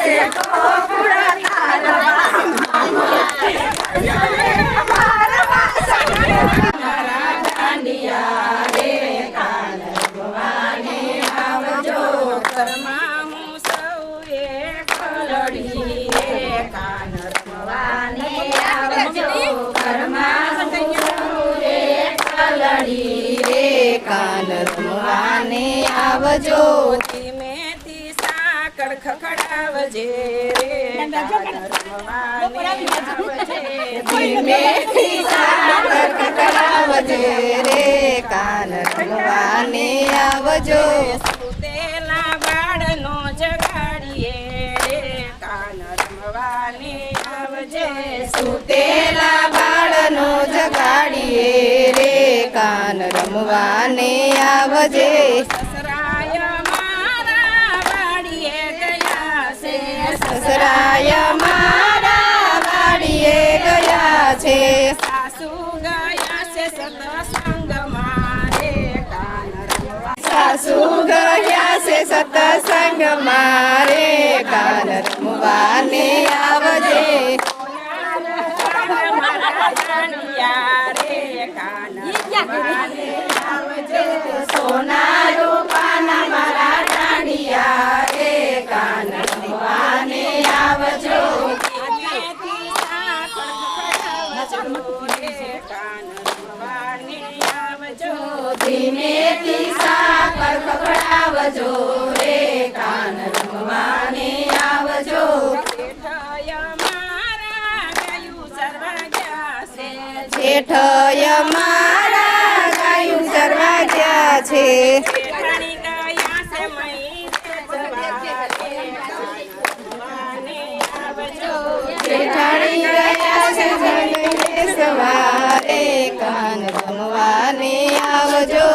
છે ગોકુળ મારા દાંડિયા રે કાન રમવાને આવજો ઘરમાં હું સૌએ ખલડી રે કાન રમવાને આવજો ઘરમાં સૌએ ખલડી રે કાન રમવાને આવજો ધીમેથી સાકળ ખખડાવજે રે કાન રમવાને આવજે ધીમેથી સાકળ ખખડાવજે રે કાન રમવાને આવજો સુતેલા બાળનો જગાડીએ રે કાન રમવાને આવજે સુતેલા બાળનો જગાડીએ રે કાન રમવાને આવજે સસરાય મારા વાડીએ ગયા છે સસરાય મારા વાડીએ ગયા છે સાસુ ગયા છે સતસંગમાં રે કાન રમવા સાસુ ગયા છે સતસંગમાં રે કાન રમવાને આવજે સોના રૂપાના મારા દાંડિયા રે કાન રમવાને આવજો ધીમેથી સાકર ખખડાવજો રે કાન રમવાને આવજો જેઠય મારા ગાયું ચરવા ગયા છે જેઠાણી ગયા છે સવારે કાન રમવાને આવજો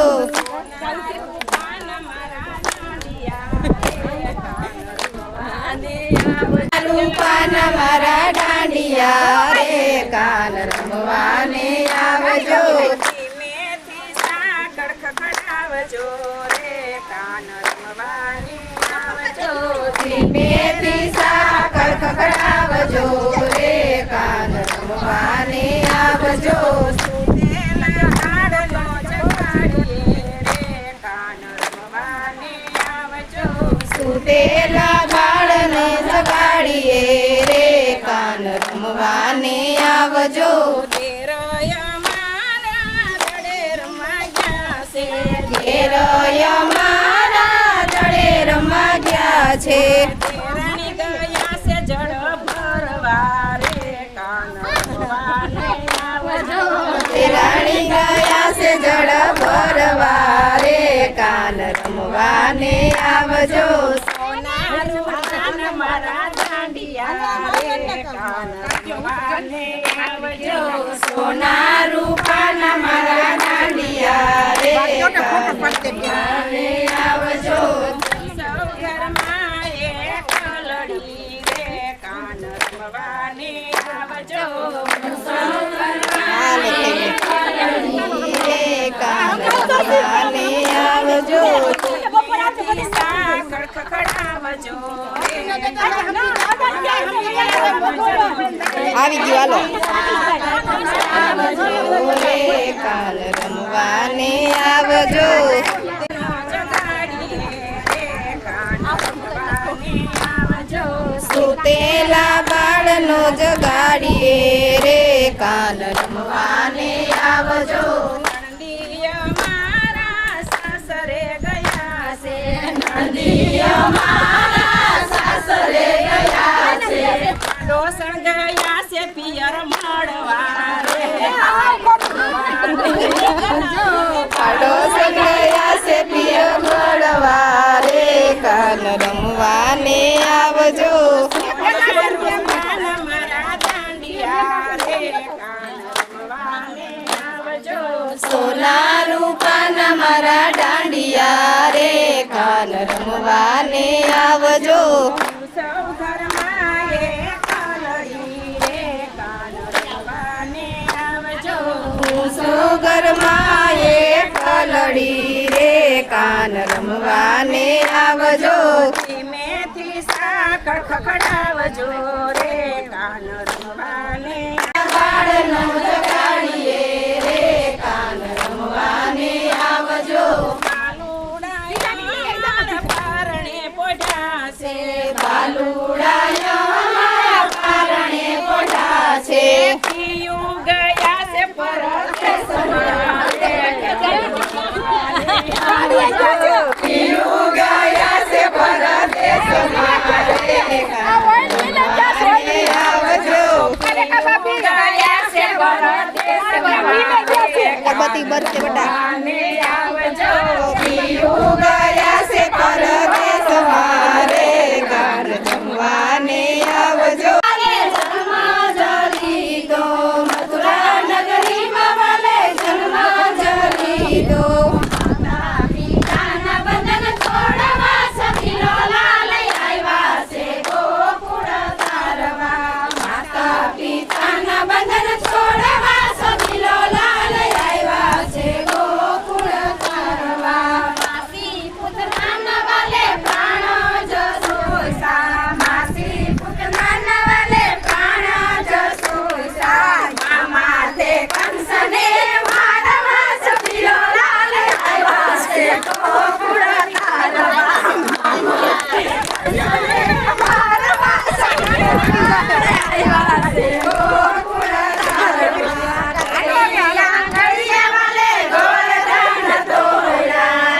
રૂપાના મારા દાંડિયા રે કાન રમવાને આવજો ધીમેથી સાકળ ખખડાવજો રે કાન રમવાને આવજો ધીમેથી સાકળ ખખડાવજો રે કાન રમવાને આવજો સુતેલા બાળનો જગાડીએ રે કાન રમવાને આવજો સુતેલા બાળને જગાડીએ રે કાન રમવાને આવજો ઘેરય મારા દડેરમાં ગયા છે ઘેરય મારા દડેરમાં ગયા છે રાણી ગયા છે જળ ભરવા રે કાન રમવાને આવજો રાણી ગયા છે જળ ભરવા રે કાન રમવાને આવજો સોના રૂપાના મારા દાંડિયા રે કાન રમવાને આવજો સોના રૂપાના મારા દાંડિયા રે કાન રમવાને આવજો સૌ ઘરમાં એક લડી રે કાન રમવાને આવજો સૌ ઘરમાં એક લડી રે કાન રમવાને આવજો સાકળ ખખડાવજો આવી ગયું હાલો રે કાન રમવાને આવજો સુતેલા બાળનો જગાડીએ રે કાન રમવાને આવજો મારા સાસરે ગયા છે નંદીય મારા સાસરે ગયા છે ડોસણ ગયા છે પિયર મળવા રે ડોસણ ગયા છે પિયર મળવા રે કાન રમવાને આવજો સોના રૂપાના મારા દાંડિયા રે કાન રમવાને આવજો સૌ ઘરમાં એક લડી રે કાન રમવાને આવજો સૌ ઘરમાં એક લડી રે કાન રમવાને આવજો ધીમેથી સા ખખડાવજો રે કાન રમવાને બાળનો જગાડીએ રે કાન રમવાને આવજો બાલુડાયા પારણે પોઢાશે બાલુડાયા પારણે પોઢાશે પિયું ગયા છે પરદેશમાં પીયું ગયા છે પરદેશમાં રે કાન આવજો અગરબત્તી બરસે બટા આવજો પીયું ગયા છે પરદેશમાં રે કાન જમવાને આવજો જન્મ જલીદો મથુરા નગરીમાં વાલે જન્મ જલીદો પિતાના બંધન છોડવા સખીનો લાલ આવ્યા છે ગોકુળ તારવા માતા પિતાના બંધન છોડવા સખીનો લાલ આવ્યા છે ગોકુળ તારવા માસી પુત્રના વાલે પ્રાણ જસોસા માસી પુત્રના વાલે પ્રાણ જસોસા મામા તે કંસને મારવા સખીનો લાલ આવ્યા છે ગોકુળ તારવા મારવા સખીનો લાલ આવ્યા છે ગોકુળ તારવા કળિયા વાલે ગોવર્ધન તોડા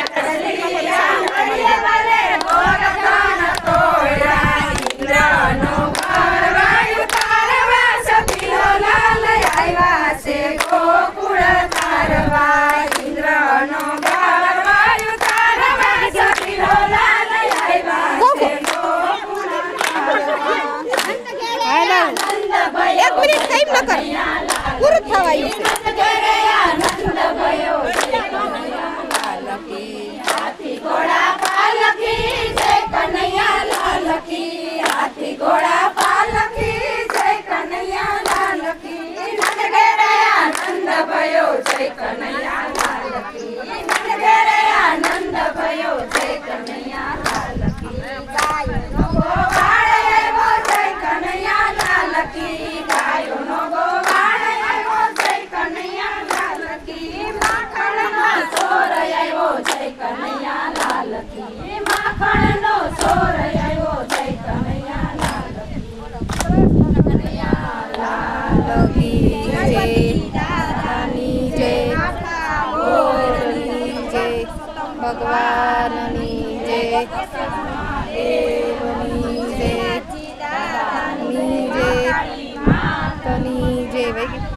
કળિયા વાલે ગોવર્ધન તોડા ઇન્દ્રનો પરવાયુ તારવા સખીનો લાલ આવ્યા છે ગોકુળ તારવા ઇન્દ્રનો પરવાયુ તારવા સખીનો લાલ આવ્યા છે ગોકુળ તારવા નંદ ભયો એક મિનિટ ટાઈમ ન કર પૂરું થવાયું નંદ ભયો હાથી ઘોડા પાલકી જય કનૈયા લાલ કી હાથી ઘોડા પાલકી જય કનૈયા લાલ કી નંદ ઘેરયા નંદ ભયો જય કનૈયા લાલ કી નંદ ઘેરયા નંદ ભયો જય કનૈયા લાલ કી ગાયનો ગોવાળ આવ્યો જય કનૈયા લાલ કી ગાયોનો ગોવાળ આવ્યો જય કનૈયા લાલ કી માખણનો ચોર આવ્યો જય કનૈયા લાલ કી માખણનો ચોર આવ્યો જય કનૈયા લાલ કનૈયા લાલ કી જય દાદાની જય ગોરની જય ભગવાનની જય દેવની જય દાદાની જય માતની જય